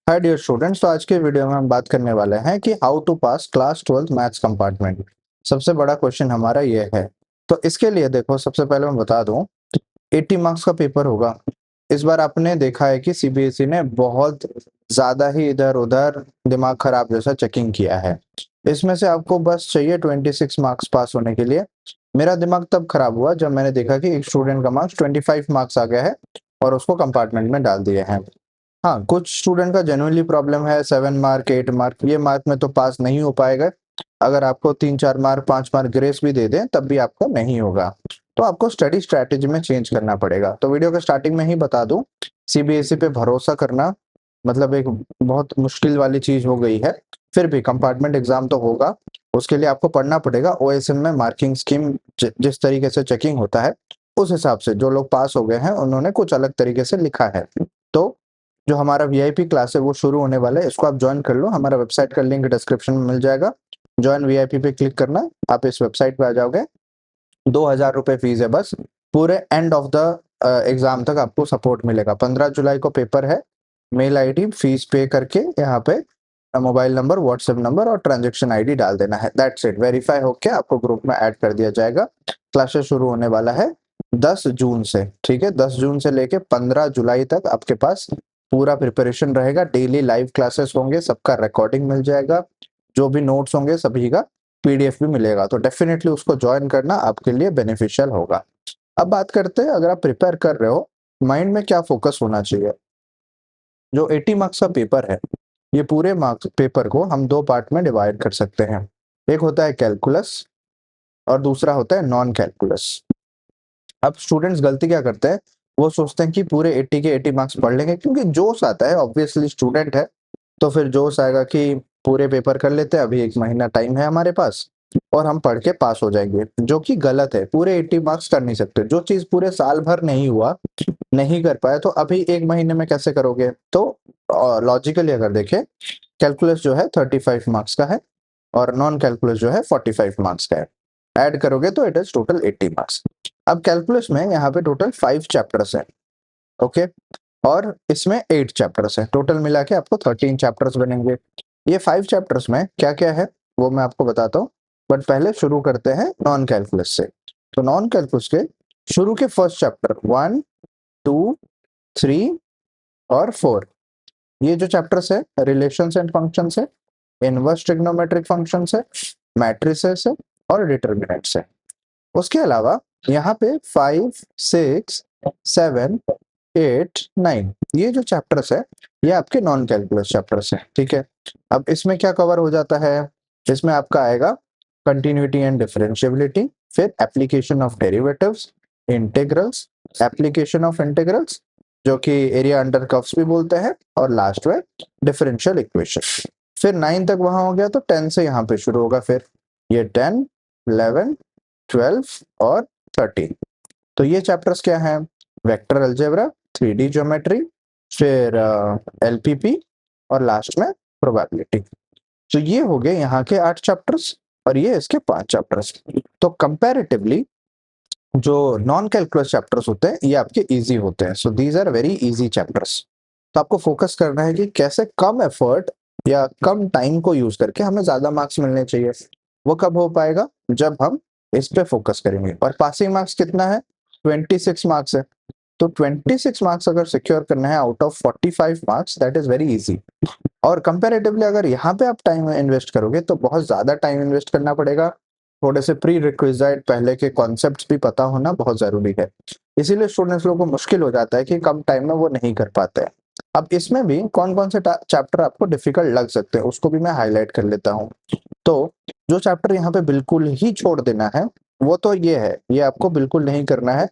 Hi dear students. तो आज के वीडियो में हम बात करने वाले हैं कि how to pass class 12th maths compartment. सबसे बड़ा क्वेश्चन हमारा ये है। तो इसके लिए देखो, सबसे पहले मैं बता दूं, 80 मार्क्स का पेपर होगा। इस बार आपने देखा है कि सीबीएसई ने बहुत ज्यादा ही इधर उधर दिमाग खराब जैसा चेकिंग किया है। इसमें से आपको बस चाहिए 26 मार्क्स पास होने के लिए। मेरा दिमाग तब खराब हुआ जब मैंने देखा कि एक स्टूडेंट का मार्क्स 25 मार्क्स आ गया है और उसको कंपार्टमेंट में डाल दिए हैं। हाँ, कुछ स्टूडेंट का जेन्युइनली प्रॉब्लम है, 7 मार्क 8 मार्क, ये मार्क में तो पास नहीं हो पाएगा। अगर आपको 3 4 मार्क 5 मार्क ग्रेस भी दे दें तब भी आपको नहीं होगा। तो आपको स्टडी स्ट्रैटेजी में चेंज करना पड़ेगा। तो वीडियो के स्टार्टिंग में ही बता दूं, सीबीएसई पे भरोसा करना मतलब एक बहुत मुश्किल वाली चीज हो गई है। फिर भी कंपार्टमेंट एग्जाम तो होगा, उसके लिए आपको पढ़ना पड़ेगा। ओएसएम में मार्किंग स्कीम जिस तरीके से चेकिंग होता है, उस हिसाब से जो लोग पास हो गए हैं उन्होंने कुछ अलग तरीके से लिखा है। तो जो हमारा वीआईपी क्लास है वो शुरू होने वाला है, इसको आप ज्वाइन कर लो। हमारा वेबसाइट का लिंक डिस्क्रिप्शन में मिल जाएगा। ज्वाइन वीआईपी पे क्लिक करना, आप इस वेबसाइट पे आ जाओगे। 2,000 रुपए फीस है बस। पूरे एंड ऑफ द एग्जाम तक आपको सपोर्ट मिलेगा। 15 जुलाई को पेपर है। मेल आईडी फीस पे करके यहाँ पे मोबाइल नंबर, व्हाट्सएप नंबर और ट्रांजेक्शन आईडी डाल देना है। That's it. वेरीफाई होके आपको ग्रुप में ऐड कर दिया जाएगा। क्लासेस शुरू होने वाला है 10 जून से। ठीक है, 10 जून से लेके 15 जुलाई तक आपके पास पूरा प्रिपरेशन रहेगा। डेली लाइव क्लासेस होंगे, सबका रिकॉर्डिंग मिल जाएगा। जो भी नोट्स होंगे सभी का पीडीएफ भी मिलेगा। तो डेफिनेटली उसको ज्वाइन करना आपके लिए बेनिफिशियल होगा। अब बात करते हैं, अगर आप प्रिपेयर कर रहे हो, माइंड में क्या फोकस होना चाहिए। जो 80 मार्क्स का पेपर है, ये पूरे मार्क्स पेपर को हम दो पार्ट में डिवाइड कर सकते हैं। एक होता है कैलकुलस और दूसरा होता है नॉन कैलकुलस। अब स्टूडेंट्स गलती क्या करते हैं, वो सोचते हैं कि पूरे 80 के 80 मार्क्स पढ़ लेंगे, क्योंकि जोश आता है, ऑब्वियसली स्टूडेंट है तो फिर जोश आएगा कि पूरे पेपर कर लेते हैं, अभी 1 महीना टाइम है हमारे पास और हम पढ़ के पास हो जाएंगे, जो कि गलत है। पूरे 80 मार्क्स कर नहीं सकते। जो चीज पूरे साल भर नहीं हुआ, नहीं कर पाए, तो अभी 1 महीने में कैसे करोगे। तो लॉजिकली अगर देखें, कैलकुलस जो है 35 मार्क्स का है और नॉन कैलकुलस जो है 45 मार्क्स का है। ऐड करोगे तो इट इज टोटल 80 मार्क्स। अब कैलकुलस में यहाँ पे टोटल 5 चैप्टर्स है। ओके, और इसमें 8 चैप्टर्स है। टोटल मिला के आपको 13 चैप्टर्स बनेंगे। ये 5 चैप्टर्स में क्या क्या है वो मैं आपको बताता हूँ, बट पहले शुरू करते हैं नॉन कैलकुलस से। तो नॉन कैलकुलस के शुरू के फर्स्ट चैप्टर 1 2 3 और 4, ये जो चैप्टर्स है रिलेशंस एंड फंक्शंस है, इनवर्स ट्रिग्नोमेट्रिक फंक्शंस है, मैट्रिसेस है और डिटर्मिनेंट्स है। उसके अलावा यहाँ पे 5 6 7 8 9, ये जो चैप्टर्स है ये आपके नॉन कैलकुलस चैप्टर्स है। ठीक है, अब इसमें क्या कवर हो जाता है, इसमें आपका आएगा कंटिन्यूटी एंड डिफरेंशिएबिलिटी, फिर application of derivatives, integrals, application of integrals जो कि एरिया अंडर कर्व्स भी बोलते हैं, और लास्ट में डिफरेंशियल इक्वेशन। फिर 9 तक वहां हो गया, तो 10 से यहाँ पे शुरू होगा। फिर ये 10 11 12 और 13। तो ये चैप्टर्स क्या हैं, वेक्टर अलजेब्रा, 3D ज्योमेट्री, फिर एलपीपी और लास्ट में प्रोबेबिलिटी। तो ये हो गए यहाँ के 8 चैप्टर्स और ये इसके 5 चैप्टर्स। तो कंपैरेटिवली जो नॉन कैलकुलस चैप्टर्स होते हैं ये आपके इजी होते हैं। So these are very easy chapters. तो आपको फोकस करना है कि कैसे कम एफर्ट या कम टाइम को यूज करके हमें ज्यादा मार्क्स मिलने चाहिए। वो कब हो पाएगा, जब हम इस पे फोकस करेंगे। और पासिंग मार्क्स कितना है, 26 मार्क्स है। तो 26 मार्क्स अगर सिक्योर करना है out of 45 marks, that is very easy. और कंपैरेटिवली अगर यहाँ पे आप टाइम इन्वेस्ट करोगे तो बहुत ज्यादा टाइम इन्वेस्ट करना पड़ेगा। थोड़े से प्री रिक्विजिट पहले के कॉन्सेप्ट्स भी पता होना बहुत जरूरी है। इसीलिए स्टूडेंट्स लोगों को मुश्किल हो जाता है कि कम टाइम में वो नहीं कर पाते हैं। अब इसमें भी कौन कौन से चैप्टर आपको डिफिकल्ट लग सकते हैं उसको भी मैं हाईलाइट कर लेता हूँ। तो जो चैप्टर यहाँ पे बिल्कुल ही छोड़ देना है वो तो ये है, ये आपको बिल्कुल नहीं करना है।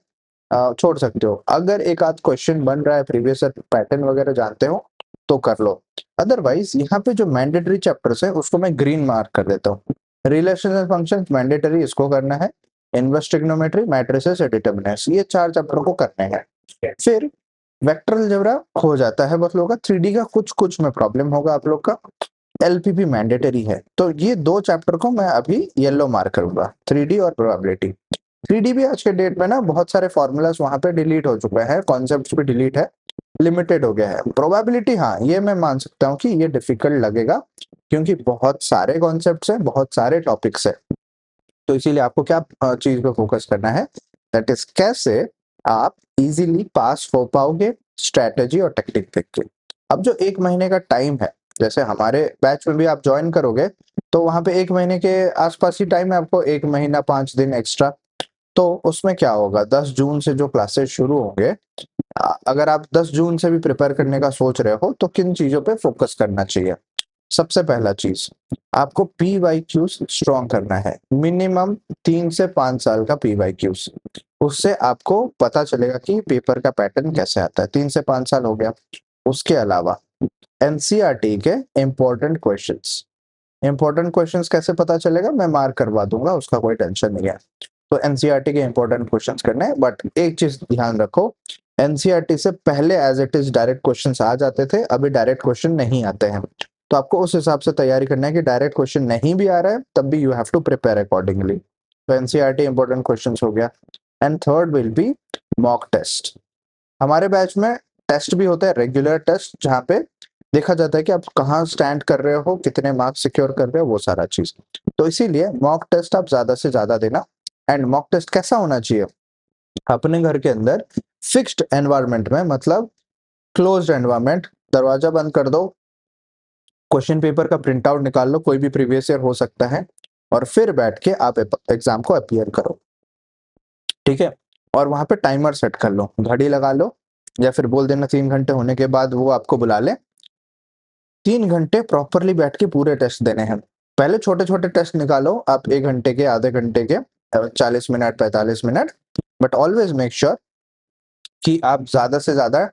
छोड़ सकते हो अगर एक आध क्वेश्चन बन रहा है, प्रीवियस पैटर्न वगैरह जानते हो तो कर लो। अदरवाइज यहाँ पे जो मैंडेटरी चैप्टर्स है उसको मैं ग्रीन मार्क कर देता हूँ। रिलेशन एंड फंक्शंस मैंडेटरी, इसको करना है। इनवर्स ट्रिग्नोमेट्री, मैट्रिसेस, डिटर्मिनेंट्स, ये 4 चैप्टर को करने हैं। फिर वेक्टर अलजेब्रा हो जाता है बस लोगों का। 3D का कुछ कुछ में प्रॉब्लम होगा आप लोग का। एलपीपी मैंडेटरी है। तो ये 2 चैप्टर को मैं अभी येलो मार्क करूंगा, 3D और प्रोबेबिलिटी। 3D भी आज के डेट में ना बहुत सारे फॉर्मूलाज वहां पे डिलीट हो चुके हैं, कॉन्सेप्ट्स भी डिलीट है। लिमिटेड हो गया है। प्रोबेबिलिटी हाँ, ये मैं मान सकता हूँ कि ये डिफिकल्ट लगेगा, क्योंकि बहुत सारे कॉन्सेप्ट्स हैं, बहुत सारे टॉपिक्स हैं। तो इसीलिए आपको क्या चीज पे फोकस करना है, दैट इज कैसे आप इजीली पास हो पाओगे स्ट्रेटेजी और टेक्निक देख के। अब जो 1 महीने का टाइम है, जैसे हमारे बैच में भी आप ज्वाइन करोगे तो वहां पे 1 महीने के आसपास ही टाइम है आपको, 1 महीना 5 दिन एक्स्ट्रा। तो उसमें क्या होगा, 10 जून से जो क्लासेस शुरू होंगे, अगर आप 10 जून से भी प्रिपेयर करने का सोच रहे हो तो किन चीजों पे फोकस करना चाहिए। सबसे पहला चीज, आपको पी वाई क्यूज स्ट्रॉन्ग करना है, मिनिमम 3 से 5 साल का पी वाई क्यूज। उससे आपको पता चलेगा कि पेपर का पैटर्न कैसे आता है। 3 से 5 साल हो गया। उसके अलावा एनसीईआरटी के इंपॉर्टेंट क्वेश्चंस, इंपॉर्टेंट क्वेश्चंस कैसे पता चलेगा, मैं मार्क करवा दूंगा, उसका कोई टेंशन नहीं है। तो एनसीईआरटी के इंपॉर्टेंट क्वेश्चंस करने हैं, बट एक चीज ध्यान रखो, एनसीईआरटी से पहले as it is direct questions आ जाते थे, अभी डायरेक्ट क्वेश्चन नहीं आते हैं। तो आपको उस हिसाब से तैयारी करना है कि डायरेक्ट क्वेश्चन नहीं भी आ रहा है तब भी you have to prepare accordingly. तो एनसीईआरटी इंपॉर्टेंट क्वेश्चंस हो गया। And third will be mock test. हमारे बैच में टेस्ट भी होता है, रेगुलर टेस्ट, जहाँ पे देखा जाता है कि आप कहाँ स्टैंड कर रहे हो, कितने मार्क्स सिक्योर कर रहे हो, वो सारा चीज। तो इसीलिए मॉक टेस्ट आप ज्यादा से ज्यादा देना। एंड मॉक टेस्ट कैसा होना चाहिए, अपने घर के अंदर फिक्स्ड एनवायरनमेंट में, मतलब क्लोज्ड एनवायरनमेंट, दरवाजा बंद कर दो, क्वेश्चन पेपर का प्रिंट आउट निकाल लो, कोई भी प्रीवियस ईयर हो सकता है, और फिर बैठ के आप एग्जाम को अपियर करो। ठीक है, और वहां पे टाइमर सेट कर लो, घड़ी लगा लो, या फिर बोल देना 3 घंटे होने के बाद वो आपको बुला ले। 3 घंटे प्रॉपरली बैठ के पूरे टेस्ट देने हैं। पहले छोटे छोटे टेस्ट निकालो आप, 1 घंटे के, आधे घंटे के, 40 minute, 45 minute, but always make sure कि आप ज्यादा से ज्यादा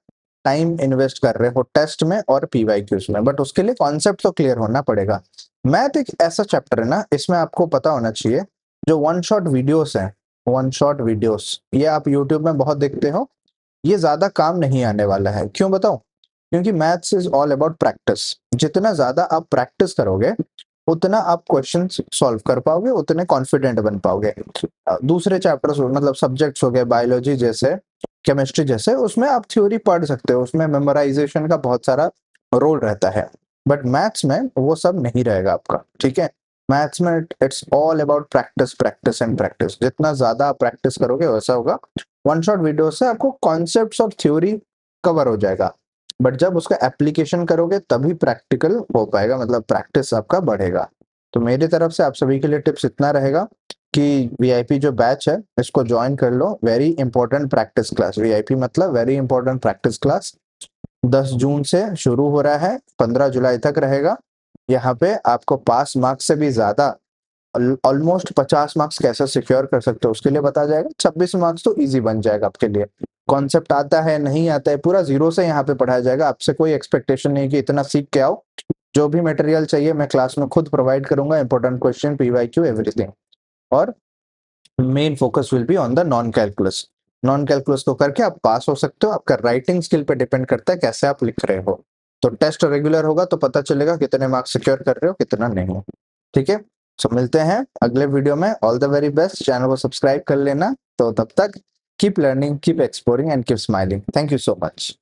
टाइम इन्वेस्ट कर रहे हो टेस्ट में और पीवाईक्यूज में। बट उसके लिए कॉन्सेप्ट तो क्लियर होना पड़ेगा। मैथ एक ऐसा चैप्टर है ना, इसमें आपको पता होना चाहिए, जो वन शॉट वीडियोस हैं, वन शॉट वीडियोस, ये आप यूट्यूब में बहुत देखते हो, ये ज्यादा काम नहीं आने वाला है। क्यों बताऊं, क्योंकि maths is all about practice. जितना ज्यादा आप प्रैक्टिस करोगे, उतना आप क्वेश्चन सॉल्व कर पाओगे, उतने कॉन्फिडेंट बन पाओगे। दूसरे चैप्टर्स मतलब सब्जेक्ट्स हो गए, बायोलॉजी जैसे, केमिस्ट्री जैसे, उसमें आप थ्योरी पढ़ सकते हो, उसमें मेमोराइजेशन का बहुत सारा रोल रहता है। बट मैथ्स में वो सब नहीं रहेगा आपका। ठीक है, मैथ्स में it's all about practice, practice and practice. जितना ज्यादा आप प्रैक्टिस करोगे वैसा होगा। वन शॉट वीडियो से आपको कॉन्सेप्ट्स और थ्योरी कवर हो जाएगा, बट जब उसका एप्लीकेशन करोगे तभी प्रैक्टिकल हो पाएगा, मतलब प्रैक्टिस आपका बढ़ेगा। तो मेरी तरफ से आप सभी के लिए टिप्स इतना रहेगा कि वीआईपी जो बैच है इसको ज्वाइन कर लो। Very important practice class, VIP मतलब वेरी इंपॉर्टेंट प्रैक्टिस क्लास, 10 जून से शुरू हो रहा है, 15 जुलाई तक रहेगा। यहाँ पे आपको पास मार्क्स से भी ज्यादा, ऑलमोस्ट 50 मार्क्स कैसे सिक्योर कर सकते हो उसके लिए बताया जाएगा। 26 मार्क्स तो इजी बन जाएगा आपके लिए। कॉन्सेप्ट आता है नहीं आता है, पूरा जीरो से यहाँ पे पढ़ाया जाएगा। आपसे कोई एक्सपेक्टेशन नहीं कि इतना सीख के आओ। जो भी मटेरियल चाहिए मैं क्लास में खुद प्रोवाइड करूंगा, इंपॉर्टेंट क्वेश्चन, पीवाईक्यू, एवरीथिंग। और main focus will be on the non calculus. Non calculus को करके आप पास हो सकते हो। आपका राइटिंग स्किल पे डिपेंड करता है कैसे आप लिख रहे हो। तो टेस्ट रेगुलर होगा तो पता चलेगा कितने मार्क्स सिक्योर कर रहे हो, कितना नहीं। ठीक है, सो मिलते हैं अगले वीडियो में। All the very best. Channel को सब्सक्राइब कर लेना। तो तब तक keep learning, keep exploring and keep smiling. Thank you so much.